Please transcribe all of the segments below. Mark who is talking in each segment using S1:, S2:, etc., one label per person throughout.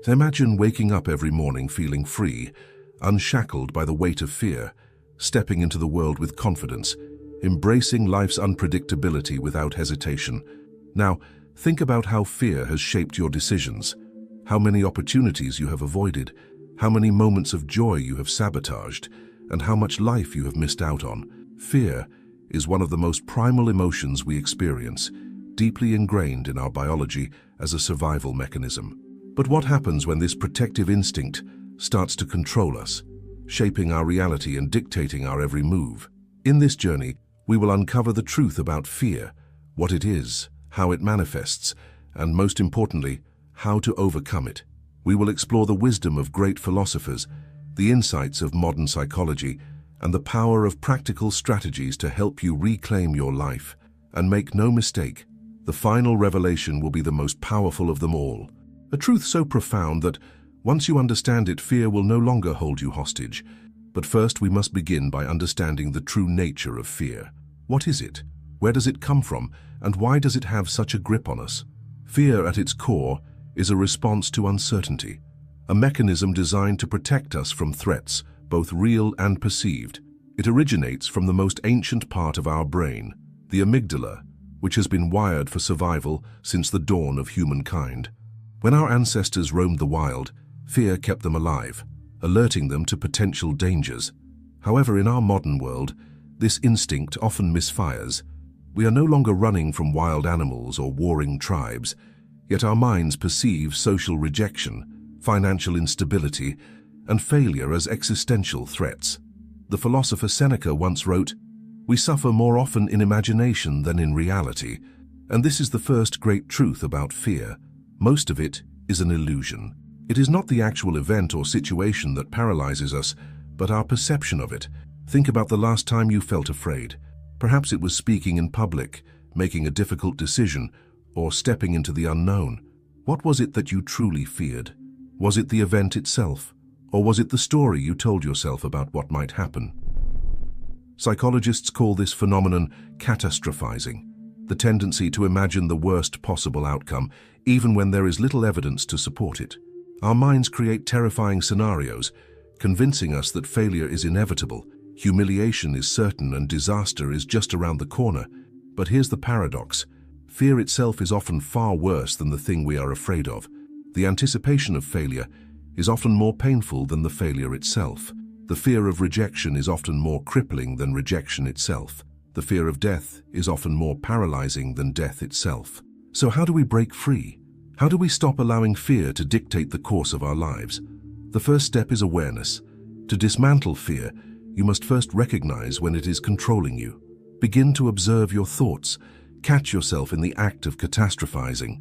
S1: Imagine waking up every morning feeling free, unshackled by the weight of fear, stepping into the world with confidence, embracing life's unpredictability without hesitation. Now, think about how fear has shaped your decisions, how many opportunities you have avoided, how many moments of joy you have sabotaged, and how much life you have missed out on. Fear is one of the most primal emotions we experience, deeply ingrained in our biology as a survival mechanism. But what happens when this protective instinct starts to control us, shaping our reality and dictating our every move? In this journey, we will uncover the truth about fear, what it is, how it manifests, and most importantly, how to overcome it. We will explore the wisdom of great philosophers, the insights of modern psychology, and the power of practical strategies to help you reclaim your life. And make no mistake, the final revelation will be the most powerful of them all. A truth so profound that, once you understand it, fear will no longer hold you hostage. But first, we must begin by understanding the true nature of fear. What is it? Where does it come from? And why does it have such a grip on us? Fear, at its core, is a response to uncertainty, a mechanism designed to protect us from threats, both real and perceived. It originates from the most ancient part of our brain, the amygdala, which has been wired for survival since the dawn of humankind. When our ancestors roamed the wild, fear kept them alive, alerting them to potential dangers. However, in our modern world, this instinct often misfires. We are no longer running from wild animals or warring tribes, yet our minds perceive social rejection, financial instability, and failure as existential threats. The philosopher Seneca once wrote, "We suffer more often in imagination than in reality," and this is the first great truth about fear. Most of it is an illusion. It is not the actual event or situation that paralyzes us, but our perception of it. Think about the last time you felt afraid. Perhaps it was speaking in public, making a difficult decision, or stepping into the unknown. What was it that you truly feared? Was it the event itself? Or was it the story you told yourself about what might happen? Psychologists call this phenomenon catastrophizing, the tendency to imagine the worst possible outcome, even when there is little evidence to support it. Our minds create terrifying scenarios, convincing us that failure is inevitable, humiliation is certain, and disaster is just around the corner. But here's the paradox. Fear itself is often far worse than the thing we are afraid of. The anticipation of failure is often more painful than the failure itself. The fear of rejection is often more crippling than rejection itself. The fear of death is often more paralyzing than death itself. So how do we break free? How do we stop allowing fear to dictate the course of our lives? The first step is awareness. To dismantle fear, you must first recognize when it is controlling you. Begin to observe your thoughts. Catch yourself in the act of catastrophizing.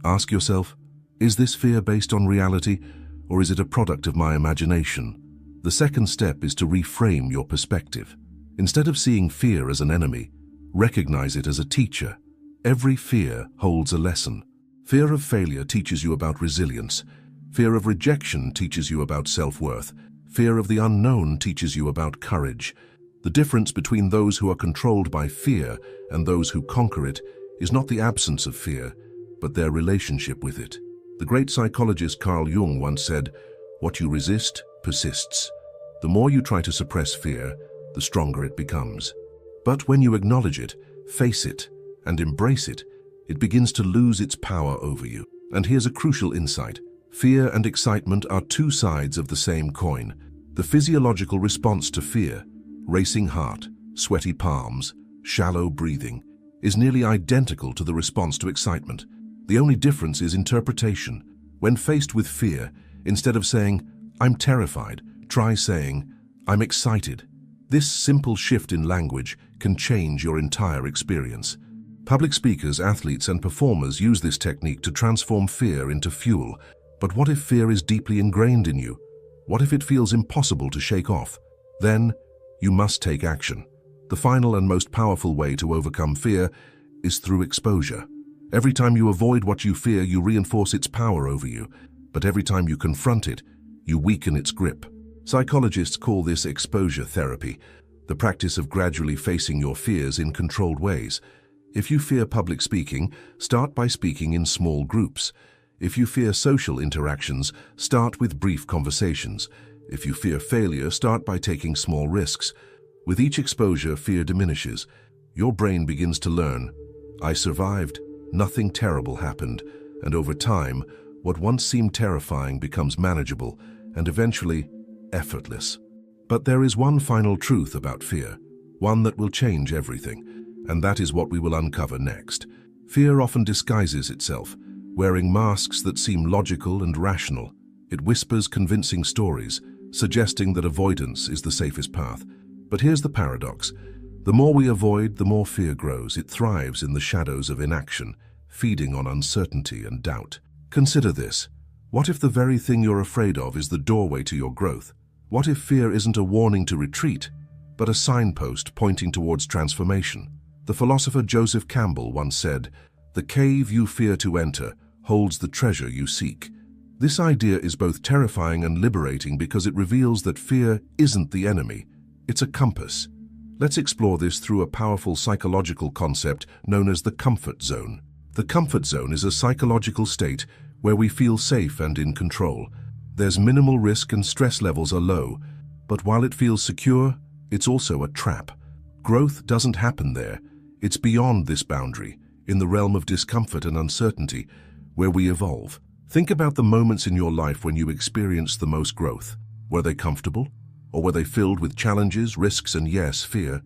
S1: Ask yourself, is this fear based on reality, or is it a product of my imagination? The second step is to reframe your perspective. Instead of seeing fear as an enemy, recognize it as a teacher. Every fear holds a lesson. Fear of failure teaches you about resilience. Fear of rejection teaches you about self-worth. Fear of the unknown teaches you about courage. The difference between those who are controlled by fear and those who conquer it is not the absence of fear, but their relationship with it. The great psychologist Carl Jung once said, "What you resist persists." The more you try to suppress fear, the stronger it becomes. But when you acknowledge it, face it, and embrace it, it begins to lose its power over you. And here's a crucial insight. Fear and excitement are two sides of the same coin. The physiological response to fear, racing heart, sweaty palms, shallow breathing, is nearly identical to the response to excitement. The only difference is interpretation. When faced with fear, instead of saying, "I'm terrified," try saying, "I'm excited." This simple shift in language can change your entire experience. Public speakers, athletes, and performers use this technique to transform fear into fuel. But what if fear is deeply ingrained in you? What if it feels impossible to shake off? Then, you must take action. The final and most powerful way to overcome fear is through exposure. Every time you avoid what you fear, you reinforce its power over you. But every time you confront it, you weaken its grip. Psychologists call this exposure therapy, the practice of gradually facing your fears in controlled ways. If you fear public speaking, start by speaking in small groups. If you fear social interactions, start with brief conversations. If you fear failure, start by taking small risks. With each exposure, fear diminishes. Your brain begins to learn, I survived, nothing terrible happened, and over time, what once seemed terrifying becomes manageable and eventually effortless. But there is one final truth about fear, one that will change everything, and that is what we will uncover next. Fear often disguises itself, wearing masks that seem logical and rational. It whispers convincing stories, suggesting that avoidance is the safest path. But here's the paradox. The more we avoid, the more fear grows. It thrives in the shadows of inaction, feeding on uncertainty and doubt. Consider this. What if the very thing you're afraid of is the doorway to your growth? What if fear isn't a warning to retreat, but a signpost pointing towards transformation? The philosopher Joseph Campbell once said, "The cave you fear to enter holds the treasure you seek." This idea is both terrifying and liberating because it reveals that fear isn't the enemy, it's a compass. Let's explore this through a powerful psychological concept known as the comfort zone. The comfort zone is a psychological state where we feel safe and in control. There's minimal risk and stress levels are low, but while it feels secure, it's also a trap. Growth doesn't happen there. It's beyond this boundary, in the realm of discomfort and uncertainty, where we evolve. Think about the moments in your life when you experienced the most growth. Were they comfortable? Or were they filled with challenges, risks, and yes, fear?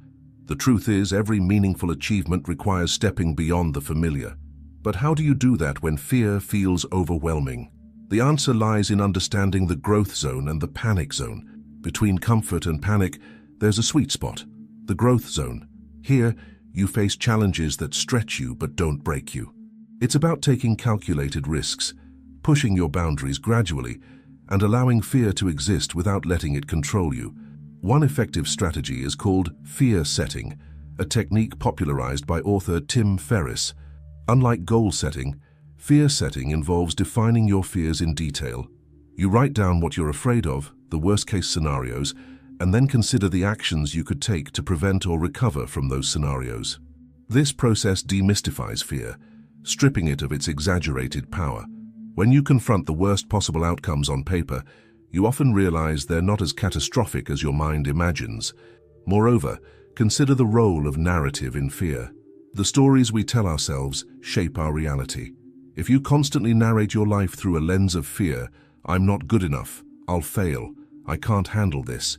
S1: The truth is, every meaningful achievement requires stepping beyond the familiar. But how do you do that when fear feels overwhelming? The answer lies in understanding the growth zone and the panic zone. Between comfort and panic, there's a sweet spot, the growth zone. Here, you face challenges that stretch you but don't break you. It's about taking calculated risks, pushing your boundaries gradually, and allowing fear to exist without letting it control you. One effective strategy is called fear setting, a technique popularized by author Tim Ferriss. Unlike goal setting, fear setting involves defining your fears in detail. You write down what you're afraid of, the worst-case scenarios, and then consider the actions you could take to prevent or recover from those scenarios. This process demystifies fear, stripping it of its exaggerated power. When you confront the worst possible outcomes on paper, you often realize they're not as catastrophic as your mind imagines. Moreover, consider the role of narrative in fear. The stories we tell ourselves shape our reality. If you constantly narrate your life through a lens of fear, I'm not good enough, I'll fail, I can't handle this,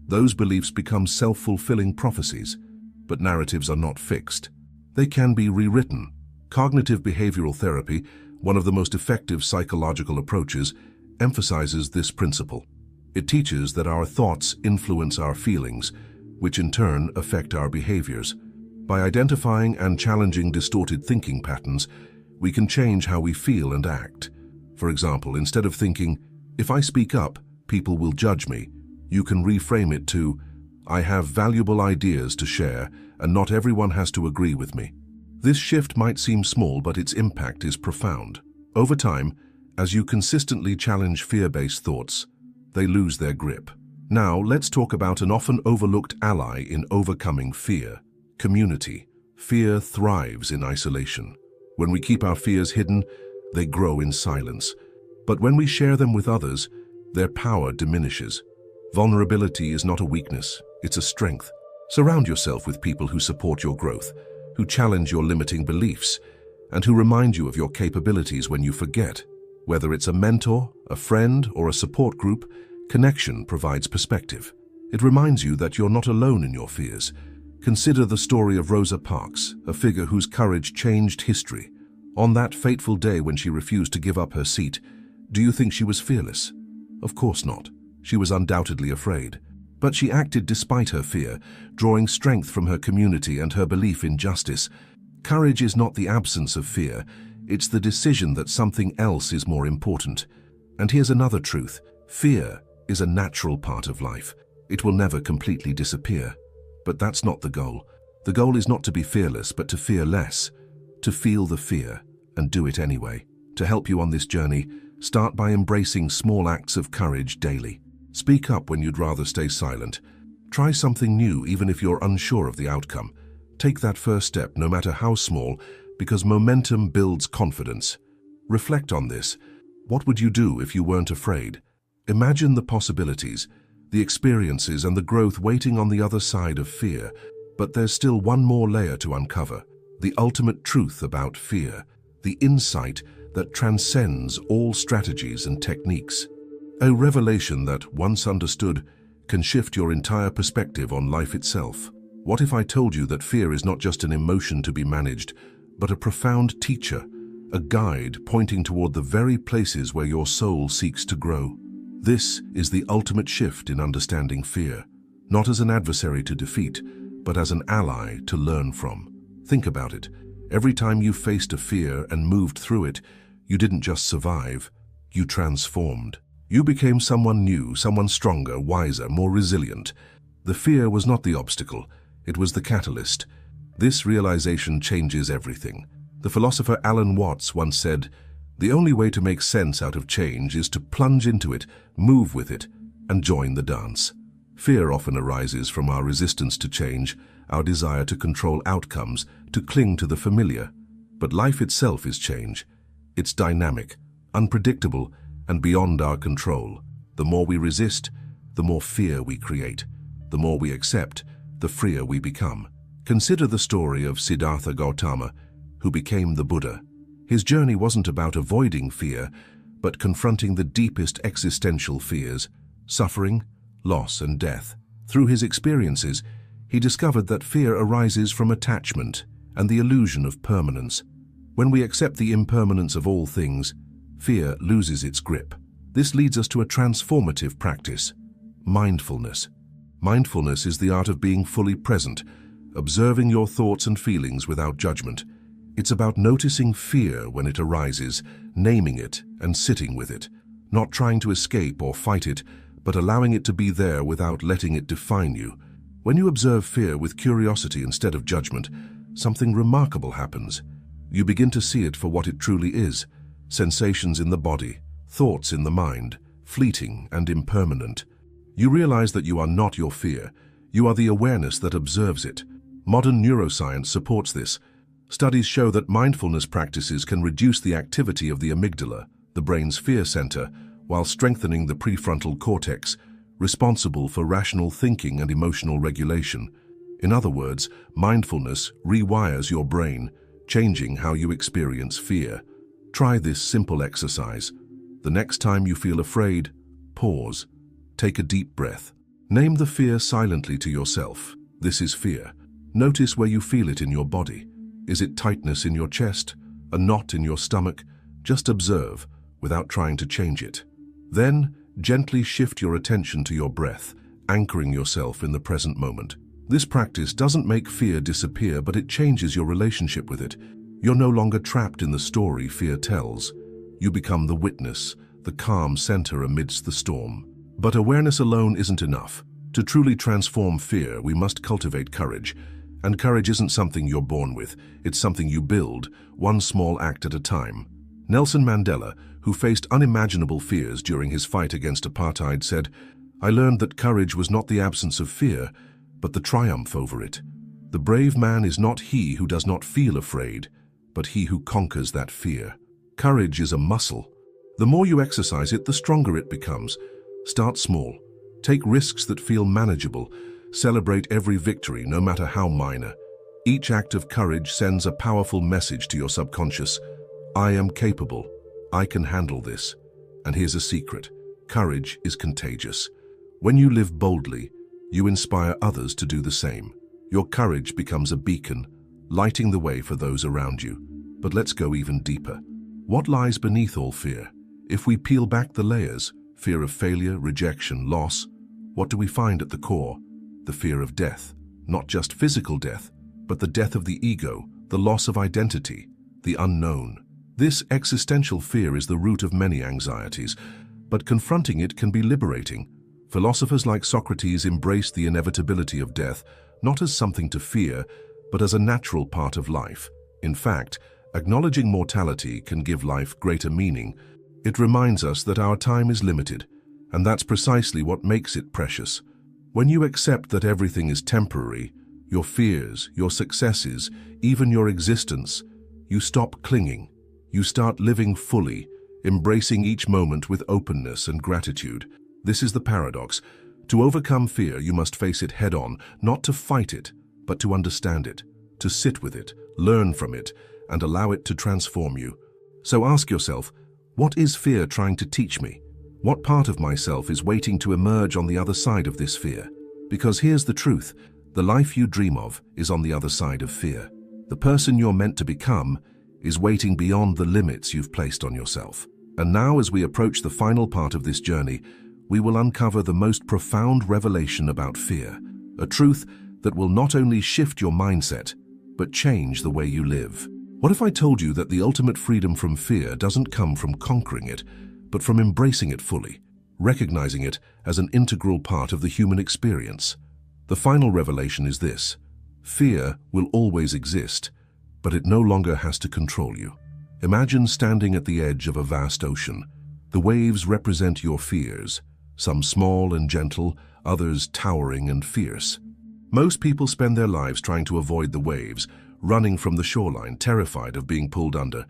S1: those beliefs become self-fulfilling prophecies. But narratives are not fixed. They can be rewritten. Cognitive behavioral therapy, one of the most effective psychological approaches, emphasizes this principle. It teaches that our thoughts influence our feelings, which in turn affect our behaviors. By identifying and challenging distorted thinking patterns, we can change how we feel and act. For example, instead of thinking, if I speak up, people will judge me, you can reframe it to, I have valuable ideas to share, and not everyone has to agree with me. This shift might seem small, but its impact is profound. Over time, as you consistently challenge fear-based thoughts, they lose their grip. Now, let's talk about an often overlooked ally in overcoming fear: community. Fear thrives in isolation. When we keep our fears hidden, they grow in silence. But when we share them with others, their power diminishes. Vulnerability is not a weakness, it's a strength. Surround yourself with people who support your growth, who challenge your limiting beliefs, and who remind you of your capabilities when you forget. Whether it's a mentor, a friend, or a support group, connection provides perspective. It reminds you that you're not alone in your fears. Consider the story of Rosa Parks, a figure whose courage changed history. On that fateful day when she refused to give up her seat, do you think she was fearless? Of course not. She was undoubtedly afraid. But she acted despite her fear, drawing strength from her community and her belief in justice. Courage is not the absence of fear, it's the decision that something else is more important. And here's another truth: fear is a natural part of life. It will never completely disappear. But that's not the goal. The goal is not to be fearless, but to fear less, to feel the fear and do it anyway. To help you on this journey, start by embracing small acts of courage daily. Speak up when you'd rather stay silent. Try something new even if you're unsure of the outcome. Take that first step, no matter how small, because momentum builds confidence. Reflect on this. What would you do if you weren't afraid? Imagine the possibilities, the experiences and the growth waiting on the other side of fear. But there's still one more layer to uncover, the ultimate truth about fear, the insight that transcends all strategies and techniques. A revelation that, once understood, can shift your entire perspective on life itself. What if I told you that fear is not just an emotion to be managed, but a profound teacher, a guide pointing toward the very places where your soul seeks to grow? This is the ultimate shift in understanding fear, not as an adversary to defeat, but as an ally to learn from. Think about it. Every time you faced a fear and moved through it, you didn't just survive, you transformed. You became someone new, someone stronger, wiser, more resilient. The fear was not the obstacle, it was the catalyst. This realization changes everything. The philosopher Alan Watts once said, "The only way to make sense out of change is to plunge into it, move with it, and join the dance." Fear often arises from our resistance to change, our desire to control outcomes, to cling to the familiar. But life itself is change. It's dynamic, unpredictable, and beyond our control. The more we resist, the more fear we create. The more we accept, the freer we become. Consider the story of Siddhartha Gautama, who became the Buddha. His journey wasn't about avoiding fear, but confronting the deepest existential fears, suffering, loss, and death. Through his experiences, he discovered that fear arises from attachment and the illusion of permanence. When we accept the impermanence of all things, fear loses its grip. This leads us to a transformative practice, mindfulness. Mindfulness is the art of being fully present, observing your thoughts and feelings without judgment. It's about noticing fear when it arises, naming it and sitting with it, not trying to escape or fight it, but allowing it to be there without letting it define you. When you observe fear with curiosity instead of judgment, something remarkable happens. You begin to see it for what it truly is, sensations in the body, thoughts in the mind, fleeting and impermanent. You realize that you are not your fear, you are the awareness that observes it. Modern neuroscience supports this. Studies show that mindfulness practices can reduce the activity of the amygdala, the brain's fear center, while strengthening the prefrontal cortex, responsible for rational thinking and emotional regulation. In other words, mindfulness rewires your brain, changing how you experience fear. Try this simple exercise. The next time you feel afraid, pause. Take a deep breath. Name the fear silently to yourself. This is fear. Notice where you feel it in your body. Is it tightness in your chest? A knot in your stomach? Just observe, without trying to change it. Then, gently shift your attention to your breath, anchoring yourself in the present moment. This practice doesn't make fear disappear, but it changes your relationship with it. You're no longer trapped in the story fear tells. You become the witness, the calm center amidst the storm. But awareness alone isn't enough. To truly transform fear, we must cultivate courage. And courage isn't something you're born with, it's something you build, one small act at a time. Nelson Mandela, who faced unimaginable fears during his fight against apartheid, said, "I learned that courage was not the absence of fear, but the triumph over it. The brave man is not he who does not feel afraid, but he who conquers that fear." Courage is a muscle. The more you exercise it, the stronger it becomes. Start small. Take risks that feel manageable. Celebrate every victory, no matter how minor. Each act of courage sends a powerful message to your subconscious. I am capable. I can handle this. And here's a secret. Courage is contagious. When you live boldly, you inspire others to do the same. Your courage becomes a beacon, lighting the way for those around you. But let's go even deeper. What lies beneath all fear? If we peel back the layers, fear of failure, rejection, loss, what do we find at the core? The fear of death. Not just physical death, but the death of the ego, the loss of identity, the unknown. This existential fear is the root of many anxieties, but confronting it can be liberating. Philosophers like Socrates embraced the inevitability of death, not as something to fear, but as a natural part of life. In fact, acknowledging mortality can give life greater meaning. It reminds us that our time is limited, and that's precisely what makes it precious. When you accept that everything is temporary, your fears, your successes, even your existence, you stop clinging. You start living fully, embracing each moment with openness and gratitude. This is the paradox. To overcome fear, you must face it head-on, not to fight it, but to understand it, to sit with it, learn from it, and allow it to transform you. So ask yourself, what is fear trying to teach me? What part of myself is waiting to emerge on the other side of this fear? Because here's the truth, the life you dream of is on the other side of fear. The person you're meant to become is waiting beyond the limits you've placed on yourself. And now, as we approach the final part of this journey, we will uncover the most profound revelation about fear, a truth that will not only shift your mindset, but change the way you live. What if I told you that the ultimate freedom from fear doesn't come from conquering it, but from embracing it fully, recognizing it as an integral part of the human experience? The final revelation is this: fear will always exist, but it no longer has to control you. Imagine standing at the edge of a vast ocean. The waves represent your fears, some small and gentle, others towering and fierce. Most people spend their lives trying to avoid the waves, running from the shoreline, terrified of being pulled under.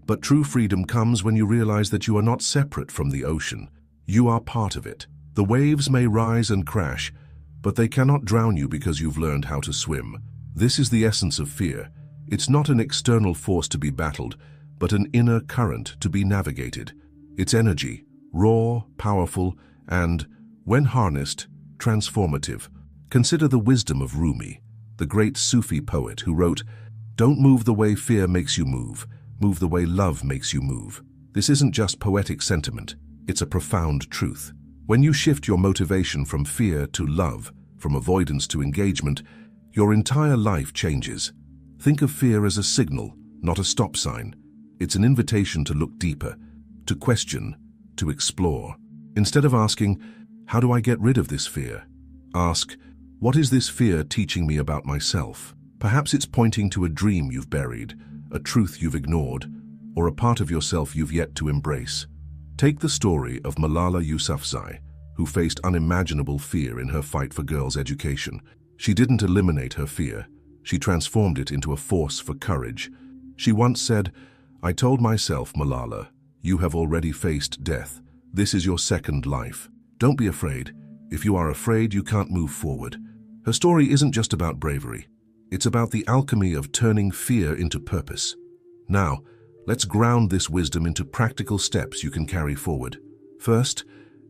S1: But true freedom comes when you realize that you are not separate from the ocean. You are part of it. The waves may rise and crash, but they cannot drown you because you've learned how to swim. This is the essence of fear. It's not an external force to be battled, but an inner current to be navigated. Its energy, raw, powerful, and, when harnessed, transformative. Consider the wisdom of Rumi, the great Sufi poet who wrote, "Don't move the way fear makes you move the way love makes you move." This isn't just poetic sentiment, it's a profound truth. When you shift your motivation from fear to love, from avoidance to engagement, your entire life changes. Think of fear as a signal, not a stop sign. It's an invitation to look deeper, to question, to explore. Instead of asking, "How do I get rid of this fear?" ask, "What is this fear teaching me about myself?" Perhaps it's pointing to a dream you've buried, a truth you've ignored, or a part of yourself you've yet to embrace. Take the story of Malala Yousafzai, who faced unimaginable fear in her fight for girls' education. She didn't eliminate her fear. She transformed it into a force for courage. She once said, "I told myself, Malala, you have already faced death. This is your second life. Don't be afraid. If you are afraid, you can't move forward." Her story isn't just about bravery. It's about the alchemy of turning fear into purpose. Now, let's ground this wisdom into practical steps you can carry forward. First,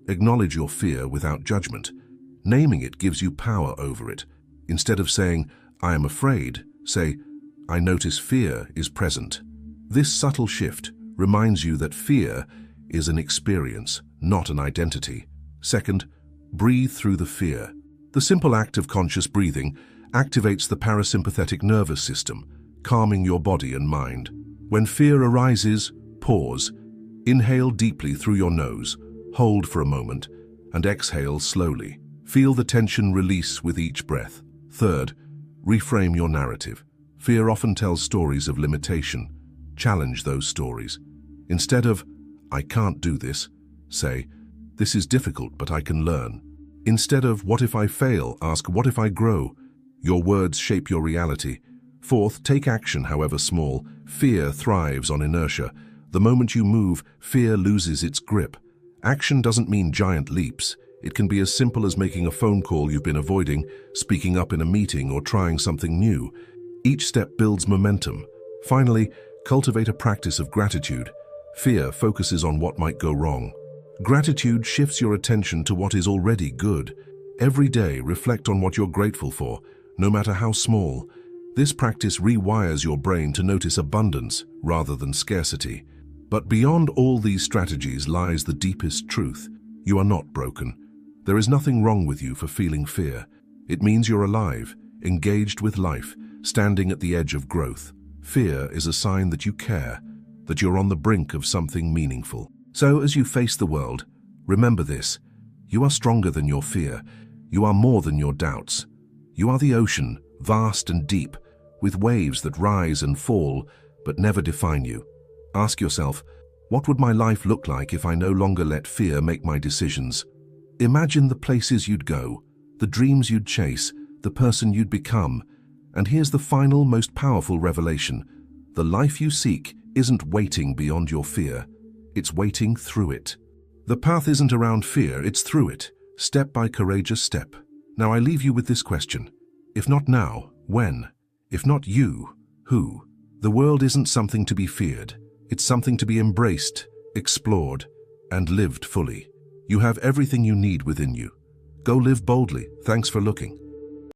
S1: acknowledge your fear without judgment. Naming it gives you power over it. Instead of saying, "I am afraid," say, "I notice fear is present." This subtle shift reminds you that fear is an experience, not an identity. Second, breathe through the fear. The simple act of conscious breathing activates the parasympathetic nervous system, calming your body and mind. When fear arises, pause. Inhale deeply through your nose, hold for a moment, and exhale slowly. Feel the tension release with each breath. Third, reframe your narrative. Fear often tells stories of limitation. Challenge those stories. Instead of, "I can't do this," say, "This is difficult, but I can learn." Instead of, "What if I fail?" ask, "What if I grow?" Your words shape your reality. Fourth, take action, however small. Fear thrives on inertia. The moment you move, fear loses its grip. Action doesn't mean giant leaps. It can be as simple as making a phone call you've been avoiding, speaking up in a meeting, or trying something new. Each step builds momentum. Finally, cultivate a practice of gratitude. Fear focuses on what might go wrong. Gratitude shifts your attention to what is already good. Every day, reflect on what you're grateful for, no matter how small. This practice rewires your brain to notice abundance rather than scarcity. But beyond all these strategies lies the deepest truth. You are not broken. There is nothing wrong with you for feeling fear. It means you're alive, engaged with life, standing at the edge of growth. Fear is a sign that you care, that you're on the brink of something meaningful. So as you face the world, remember this: you are stronger than your fear. You are more than your doubts. You are the ocean, vast and deep, with waves that rise and fall, but never define you. Ask yourself, what would my life look like if I no longer let fear make my decisions? Imagine the places you'd go, the dreams you'd chase, the person you'd become. And here's the final, most powerful revelation. The life you seek isn't waiting beyond your fear. It's waiting through it. The path isn't around fear, it's through it, step by courageous step. Now I leave you with this question. If not now, when? If not you, who? The world isn't something to be feared. It's something to be embraced, explored, and lived fully. You have everything you need within you. Go live boldly. Thanks for looking.